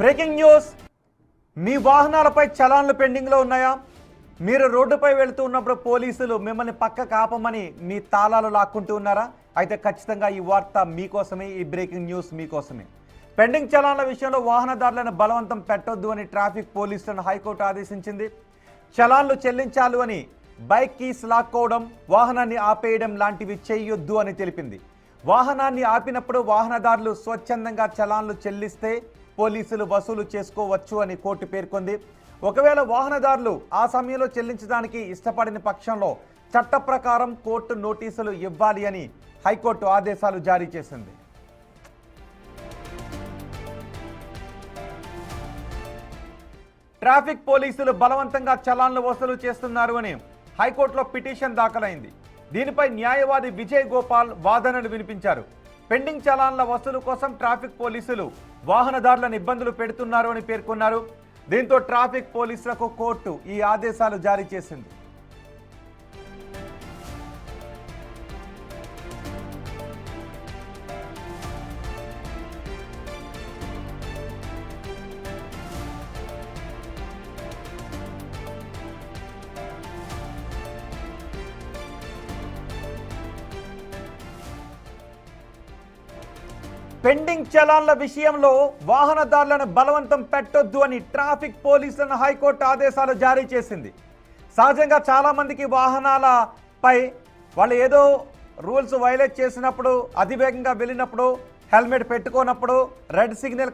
Breaking news. మీ వాహనాలపై చలాన్లు పెండింగ్లో ఉన్నాయా? మీరు రోడ్డుపై వెళుతూ ఉన్నప్పుడు పోలీసులు మిమ్మల్ని పక్కకు ఆపమని మీ తాళాలు లాక్కుంటూ ఉన్నారా? అయితే ఖచ్చితంగా ఈ వార్త మీకోసమే, ఈ బ్రేకింగ్ న్యూస్ మీకోసమే. పెండింగ్ చలాన్ల విషయంలో వాహనదారులను బలవంతం పెట్టొద్దు అని ట్రాఫిక్ పోలీసులను హైకోర్టు ఆదేశించింది. చలాన్లు చెల్లించాలి అని బైక్ కీస్ లాక్కోవడం, వాహనాన్ని ఆపేయడం లాంటివి చేయొద్దు అని తెలిపింది. వాహనాన్ని ఆపినప్పుడు వాహనదారులు స్వచ్ఛందంగా చలాన్లు చెల్లిస్తే పోలీసులు వసూలు చేసుకోవచ్చు అని కోర్టు పేర్కొంది. ఒకవేళ వాహనదారులు ఆ సమయంలో చెల్లించడానికి ఇష్టపడిన పక్షంలో చట్ట ప్రకారం కోర్టు నోటీసులు ఇవ్వాలి అని హైకోర్టు ఆదేశాలు జారీ చేసింది. ట్రాఫిక్ పోలీసులు బలవంతంగా చలాన్లు వసూలు చేస్తున్నారు అని హైకోర్టులో పిటిషన్ దాఖలైంది. దీనిపై న్యాయవాది విజయ్ గోపాల్ వాదనలు వినిపించారు. పెండింగ్ చలాన్ల వసూలు కోసం ట్రాఫిక్ పోలీసులు వాహనదారులను ఇబ్బందులు పెడుతున్నారు అని పేర్కొన్నారు. దీంతో ట్రాఫిక్ పోలీసులకు కోర్టు ఈ ఆదేశాలు జారీ చేసింది. పెండింగ్ చలాన్ల విషయంలో వాహనదారులను బలవంతం పెట్టొద్దు అని ట్రాఫిక్ పోలీసులను హైకోర్టు ఆదేశాలు జారీ చేసింది. సహజంగా చాలామందికి వాహనాలపై వాళ్ళు ఏదో రూల్స్ వైలేట్ చేసినప్పుడు, అతివేగంగా వెళ్ళినప్పుడు, హెల్మెట్ పెట్టుకున్నప్పుడు, రెడ్ సిగ్నల్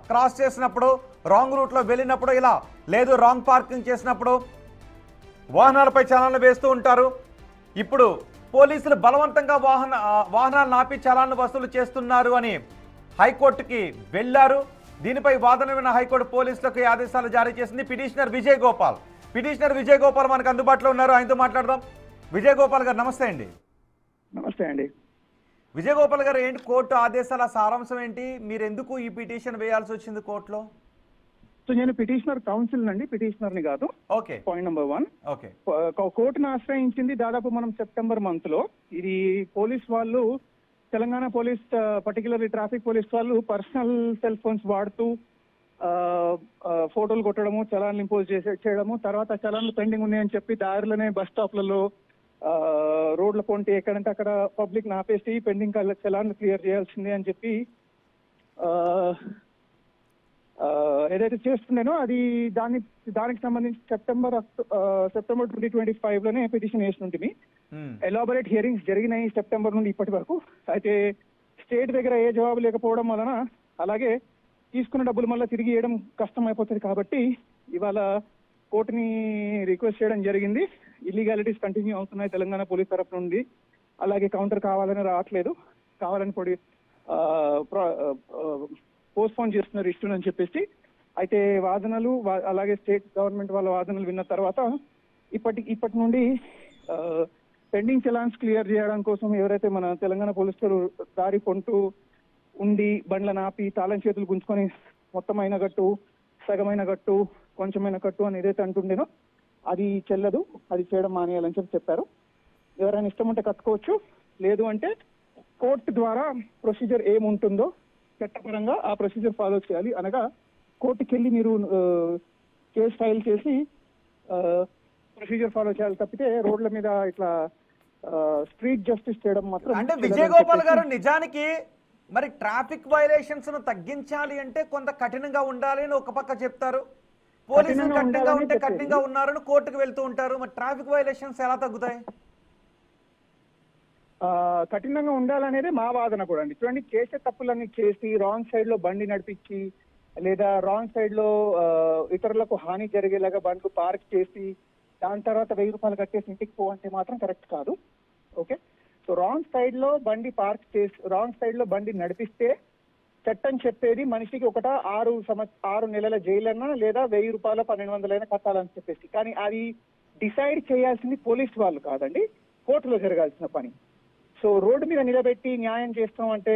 క్రాస్ చేసినప్పుడు, రాంగ్ రూట్లో వెళ్ళినప్పుడు, ఇలా లేదు రాంగ్ పార్కింగ్ చేసినప్పుడు వాహనాలపై చలాన్లు వేస్తూ ఉంటారు. ఇప్పుడు పోలీసులు బలవంతంగా వాహనాలను ఆపి చలాన్లు వసూలు చేస్తున్నారు అని హైకోర్టుకి వెళ్లారు. దీనిపై వాదన విన్న హైకోర్టు పోలీసులకు ఆదేశాలు జారీ చేసింది. పిటిషనర్ విజయ్ గోపాల్ మనకు అందుబాటులో ఉన్నారు, ఆయనతో మాట్లాడదాం. విజయ్ గోపాల్ గారు నమస్తే అండి. నమస్తే అండి. విజయ్ గోపాల్ గారు, ఏంటి కోర్టు ఆదేశాల సారాంశం ఏంటి? మీరు ఎందుకు ఈ పిటిషన్ వేయాల్సి వచ్చింది కోర్టులో? సో నేను పిటిషనర్ కౌన్సిల్ నండి, పిటిషనర్ ని కాదు. Okay, point number 1. ఓకే, కోర్టును ఆశ్రయించింది దాదాపు మనం సెప్టెంబర్ మంత్ లో. ఇది పోలీస్ వాళ్ళు, Telangana police particularly traffic police వాళ్ళు పర్సనల్ సెల్ ఫోన్స్ వాడుతూ ఫోటోలు కొట్టడము, చలాన్లు ఇంపోజ్ చేయడము, తర్వాత చలాన్లు పెండింగ్ ఉన్నాయని చెప్పి దారిలోనే బస్ స్టాప్లలో రోడ్ల పొంటి ఎక్కడంటే అక్కడ పబ్లిక్ ఆపేసి పెండింగ్ చలాన్లు క్లియర్ చేయాల్సిందే అని చెప్పి ఏదైతే చేస్తున్నానో అది దానికి సంబంధించి సెప్టెంబర్ 2025 లోనే పిటిషన్ వేసి ఉంటుంది. ఎలాబొరేట్ హియరింగ్స్ జరిగినాయి సెప్టెంబర్ నుండి ఇప్పటి వరకు. అయితే స్టేట్ దగ్గర ఏ జవాబు లేకపోవడం వలన, అలాగే తీసుకున్న డబ్బులు మళ్ళీ తిరిగి ఇవ్వడం కష్టం అయిపోతుంది కాబట్టి ఇవాళ కోర్టుని రిక్వెస్ట్ చేయడం జరిగింది. ఇల్లీగాలిటీస్ కంటిన్యూ అవుతున్నాయి తెలంగాణ పోలీస్ తరఫు నుండి, అలాగే కౌంటర్ కావాలని రావట్లేదు, కావాలని పోస్ట్పోన్ చేస్తున్నారు ఇష్యూని అని చెప్పేసి. అయితే వాదనలు, అలాగే స్టేట్ గవర్నమెంట్ వాళ్ళ వాదనలు విన్న తర్వాత ఇప్పటి నుండి పెండింగ్ చలాన్స్ క్లియర్ చేయడం కోసం ఎవరైతే మన తెలంగాణ పోలీసులు దారి పొంటూ ఉండి బండ్లను ఆపి తాళం చేతులు గుంజుకొని మొత్తమైన గట్టు, సగమైన గట్టు, కొంచెమైన కట్టు అని ఏదైతే అంటుండేనో అది చెల్లదు, అది చేయడం మానేయాలని చెప్పారు. ఎవరైనా ఇష్టం ఉంటే కట్టుకోవచ్చు, లేదు అంటే కోర్టు ద్వారా ప్రొసీజర్ ఏముంటుందో చట్టపరంగా ఆ ప్రొసీజర్ ఫాలో చేయాలి. అనగా కోర్టుకి వెళ్ళి మీరు కేసు ఫైల్ చేసి ప్రొసీజర్ ఫాలో చేయాలి తప్పితే రోడ్ల మీద ఇట్లా స్ట్రీట్ జస్టిస్ చేయడం మాత్రం. అంటే విజయ్ గోపాల్ గారు, నిజానికి మరి ట్రాఫిక్ వైలేషన్స్ ను తగ్గించాలి అంటే కొంత కఠినంగా ఉండాలి అని ఒక పక్క చెప్తారు, పోలీసులు కఠినంగా ఉన్నారని కోర్టుకు వెళ్తూ ఉంటారు. మరి ట్రాఫిక్ వైలేషన్స్ ఎలా తగ్గుతాయి? కఠినంగా ఉండాలనేది మా వాదన కూడా అండి. చూడండి, చేసే తప్పులన్నీ చేసి రాంగ్ సైడ్ లో బండి నడిపించి, లేదా రాంగ్ సైడ్ లో ఇతరులకు హాని జరిగేలాగా బండ్లు పార్క్ చేసి దాని తర్వాత 1000 రూపాయలు కట్టేసి ఇంటికి పోవంటే మాత్రం కరెక్ట్ కాదు. ఓకే, సో రాంగ్ సైడ్ లో బండి పార్క్ చేసి రాంగ్ సైడ్ లో బండి నడిపిస్తే చట్టం చెప్పేది మనిషికి 6 నెలల జైలన్నా లేదా 1000 రూపాయలు 1200 కట్టాలని చెప్పేసి. కానీ అది డిసైడ్ చేయాల్సింది పోలీస్ వాళ్ళు కాదండి, కోర్టులో జరగాల్సిన పని. సో రోడ్డు మీద నిలబెట్టి న్యాయం చేస్తామంటే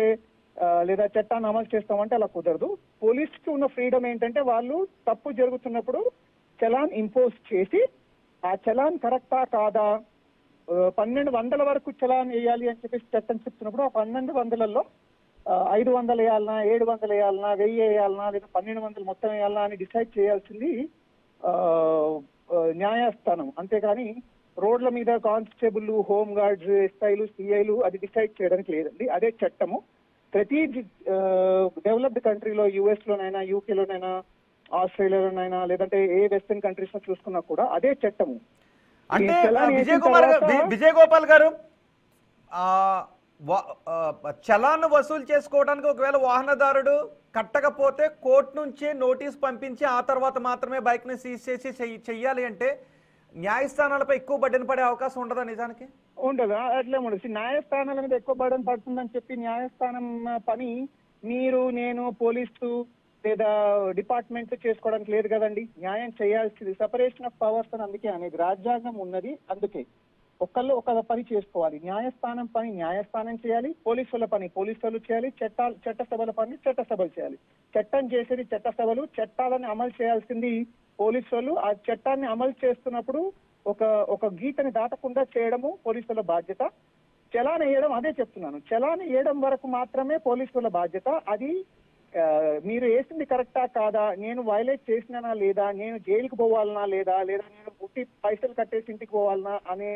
లేదా చట్టాన్ని అమలు చేస్తామంటే అలా కుదరదు. పోలీస్కి ఉన్న ఫ్రీడమ్ ఏంటంటే వాళ్ళు తప్పు జరుగుతున్నప్పుడు చలాన్ ఇంపోజ్ చేసి ఆ చలాన్ కరెక్టా కాదా, 1200 వరకు చలాన్ వేయాలి అని చెప్పేసి చట్టం చెప్తున్నప్పుడు ఆ 1200లో 500 వేయాలనా, 700 వేయాలనా, 1000 వేయాలనా, లేదా 1200 మొత్తం వేయాలనా అని డిసైడ్ చేయాల్సింది ఆ, న్యాయస్థానం. అంతేగాని రోడ్ల మీద కానిస్టేబుల్, హోమ్ గార్డ్స్, ఎస్ఐలు, సిఐలు అది డిసైడ్ చేయడానికి లేదండి. అదే చట్టము. ప్రతి డెవలప్డ్ కంట్రీలో, యుఎస్ లోనైనా, యూకేలోనైనా, ఆస్ట్రేలియాలోనైనా, లేదంటే ఏ వెస్టర్న్ కంట్రీస్ లో చూసుకున్నా కూడా అదే చట్టము. అంటే ఈ చలాన్ వేసిన విజయ్ గోపాల్ గారు ఆ, చలాన్ వసూలు చేసుకోవడానికి ఒకవేళ వాహనదారుడు కట్టకపోతే కోర్టు నుంచి నోటీస్ పంపించి ఆ తర్వాత మాత్రమే బైక్ని సీజ్ చేసి చెయ్యాలి అంటే న్యాయస్థానాలపై ఎక్కువ బడ్డెన పడే అవకాశం ఉండదా నిజానికి? ఉండదు. అట్లే ఉండదు. న్యాయస్థానాల మీద ఎక్కువ బర్డన్ పడుతుందని చెప్పి న్యాయస్థానం పని మీరు, నేను, పోలీసు లేదా డిపార్ట్మెంట్ చేసుకోవడానికి లేదు కదండి. న్యాయం చేయాల్సింది సెపరేషన్ ఆఫ్ పవర్స్ అని అందుకే అనేది. రాజ్యాంగం ఉన్నది అందుకే. ఒకళ్ళు ఒక పని చేసుకోవాలి. న్యాయస్థానం పని న్యాయస్థానం చేయాలి, పోలీసుల పని పోలీసులు చేయాలి, చట్టసభల పని చట్టసభలు చేయాలి. చట్టం చేసేది చట్టసభలు, చట్టాలను అమలు చేయాల్సింది పోలీసులు. ఆ చట్టాన్ని అమలు చేస్తున్నప్పుడు ఒక గీతని దాటకుండా చేయడము పోలీసుల బాధ్యత. చలాన్ వేయడం అదే చెప్తున్నాను. చలాన్ వేయడం వరకు మాత్రమే పోలీసుల బాధ్యత. అది మీరు వేసింది కరెక్టా కాదా, నేను వైలేట్ చేసినానా లేదా, నేను జైలుకి పోవాలనా లేదా, లేదా నేను పుట్టి పైసలు కట్టేసి ఇంటికి పోవాలనా అనే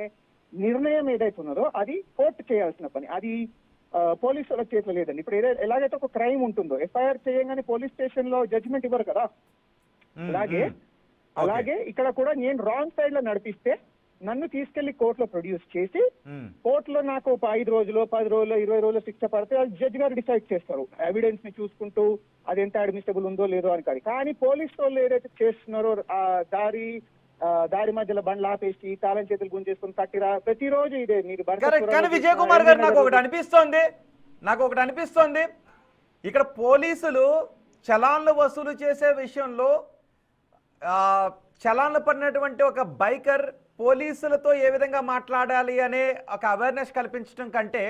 నిర్ణయం ఏదైతే ఉన్నదో అది కోర్టు చేయాల్సిన పని. అది పోలీసుల చేతిలో లేదండి. ఇప్పుడు ఎలాగైతే ఒక క్రైమ్ ఉంటుందో ఎఫ్ఐఆర్ చేయగానే పోలీస్ స్టేషన్ లో జడ్జిమెంట్ ఇవ్వరు కదా, అలాగే ఇక్కడ కూడా నేను రాంగ్ సైడ్ లో నడిపిస్తే నన్ను తీసుకెళ్లి కోర్టులో ప్రొడ్యూస్ చేసి కోర్టులో నాకు 5 రోజులు, 10 రోజులు, 20 రోజులు శిక్ష పడితే అది జడ్జి గారు డిసైడ్ చేస్తారు ఎవిడెన్స్ ని చూసుకుంటూ అది ఎంత అడ్మిసిబుల్ ఉందో లేదో అని. కానీ పోలీసు వాళ్ళు ఏదైతే చేస్తున్నారో దారి మధ్యలో బండ్లు ఆపేసి తాళం చేతులు గుంజేసుకుని కట్టిరా ప్రతిరోజు ఇదే. మీరు కానీ విజయ్ కుమార్ గారు నాకు ఒకటి అనిపిస్తోంది ఇక్కడ పోలీసులు చలాన్లు వసూలు చేసే విషయంలో చలాన్లు పడినటువంటి ఒక బైకర్ పోలీసులతో ఏ విధంగా మాట్లాడాలి అనే ఒక అవేర్నెస్ కల్పించడం కంటే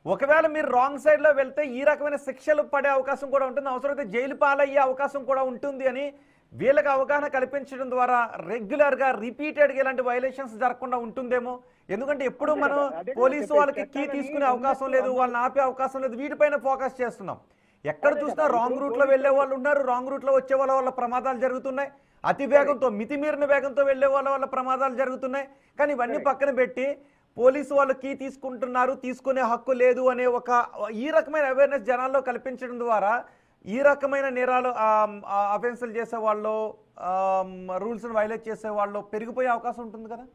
ఒకవేళ మీరు రాంగ్ సైడ్లో వెళ్తే ఈ రకమైన శిక్షలు పడే అవకాశం కూడా ఉంటుంది, అవసరమైతే జైలు పాలయ్యే అవకాశం కూడా ఉంటుంది అని వీళ్ళకి అవగాహన కల్పించడం ద్వారా రెగ్యులర్గా రిపీటెడ్గా ఇలాంటి వైలేషన్స్ జరగకుండా ఉంటుందేమో. ఎందుకంటే ఎప్పుడు మనం పోలీసు వాళ్ళకి కీ తీసుకునే అవకాశం లేదు, వాళ్ళని ఆపే అవకాశం లేదు, వీటిపైన ఫోకస్ చేస్తున్నాం. ఎక్కడ చూసినా రాంగ్ రూట్లో వెళ్ళే వాళ్ళు ఉన్నారు, రాంగ్ రూట్లో వచ్చే వాళ్ళ ప్రమాదాలు జరుగుతున్నాయి, అతి వేగంతో మితిమీరిన వేగంతో వెళ్ళే వాళ్ళ ప్రమాదాలు జరుగుతున్నాయి. కానీ ఇవన్నీ పక్కన పెట్టి పోలీసు వాళ్ళు కీ తీసుకుంటున్నారు, తీసుకునే హక్కు లేదు అనే ఈ రకమైన అవేర్నెస్ జనాల్లో కల్పించడం ద్వారా ఈ రకమైన నేరాలు అఫెన్సులు చేసే వాళ్ళు, రూల్స్ని వైలేట్ చేసే వాళ్ళు పెరిగిపోయే అవకాశం ఉంటుంది కదా.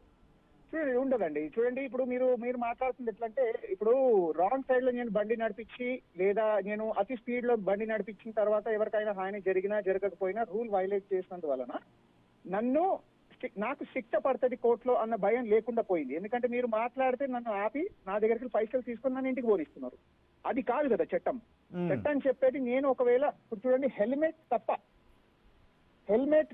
ఉండదండి. చూడండి, ఇప్పుడు మీరు మాట్లాడుతుంది ఎట్లంటే, ఇప్పుడు రాంగ్ సైడ్ లో నేను బండి నడిపించి లేదా నేను అతి స్పీడ్ లో బండి నడిపించిన తర్వాత ఎవరికైనా హాని జరిగినా జరగకపోయినా రూల్ వైలేట్ చేసినందువలన నాకు శిక్ష పడుతుంది కోర్టులో అన్న భయం లేకుండా పోయింది. ఎందుకంటే మీరు మాట్లాడితే నన్ను ఆపి నా దగ్గరికి పైసలు తీసుకుని నన్ను ఇంటికి పోనిస్తున్నారు. అది కాదు కదా చట్టం. చట్టం చెప్పేది నేను ఒకవేళ చూడండి, హెల్మెట్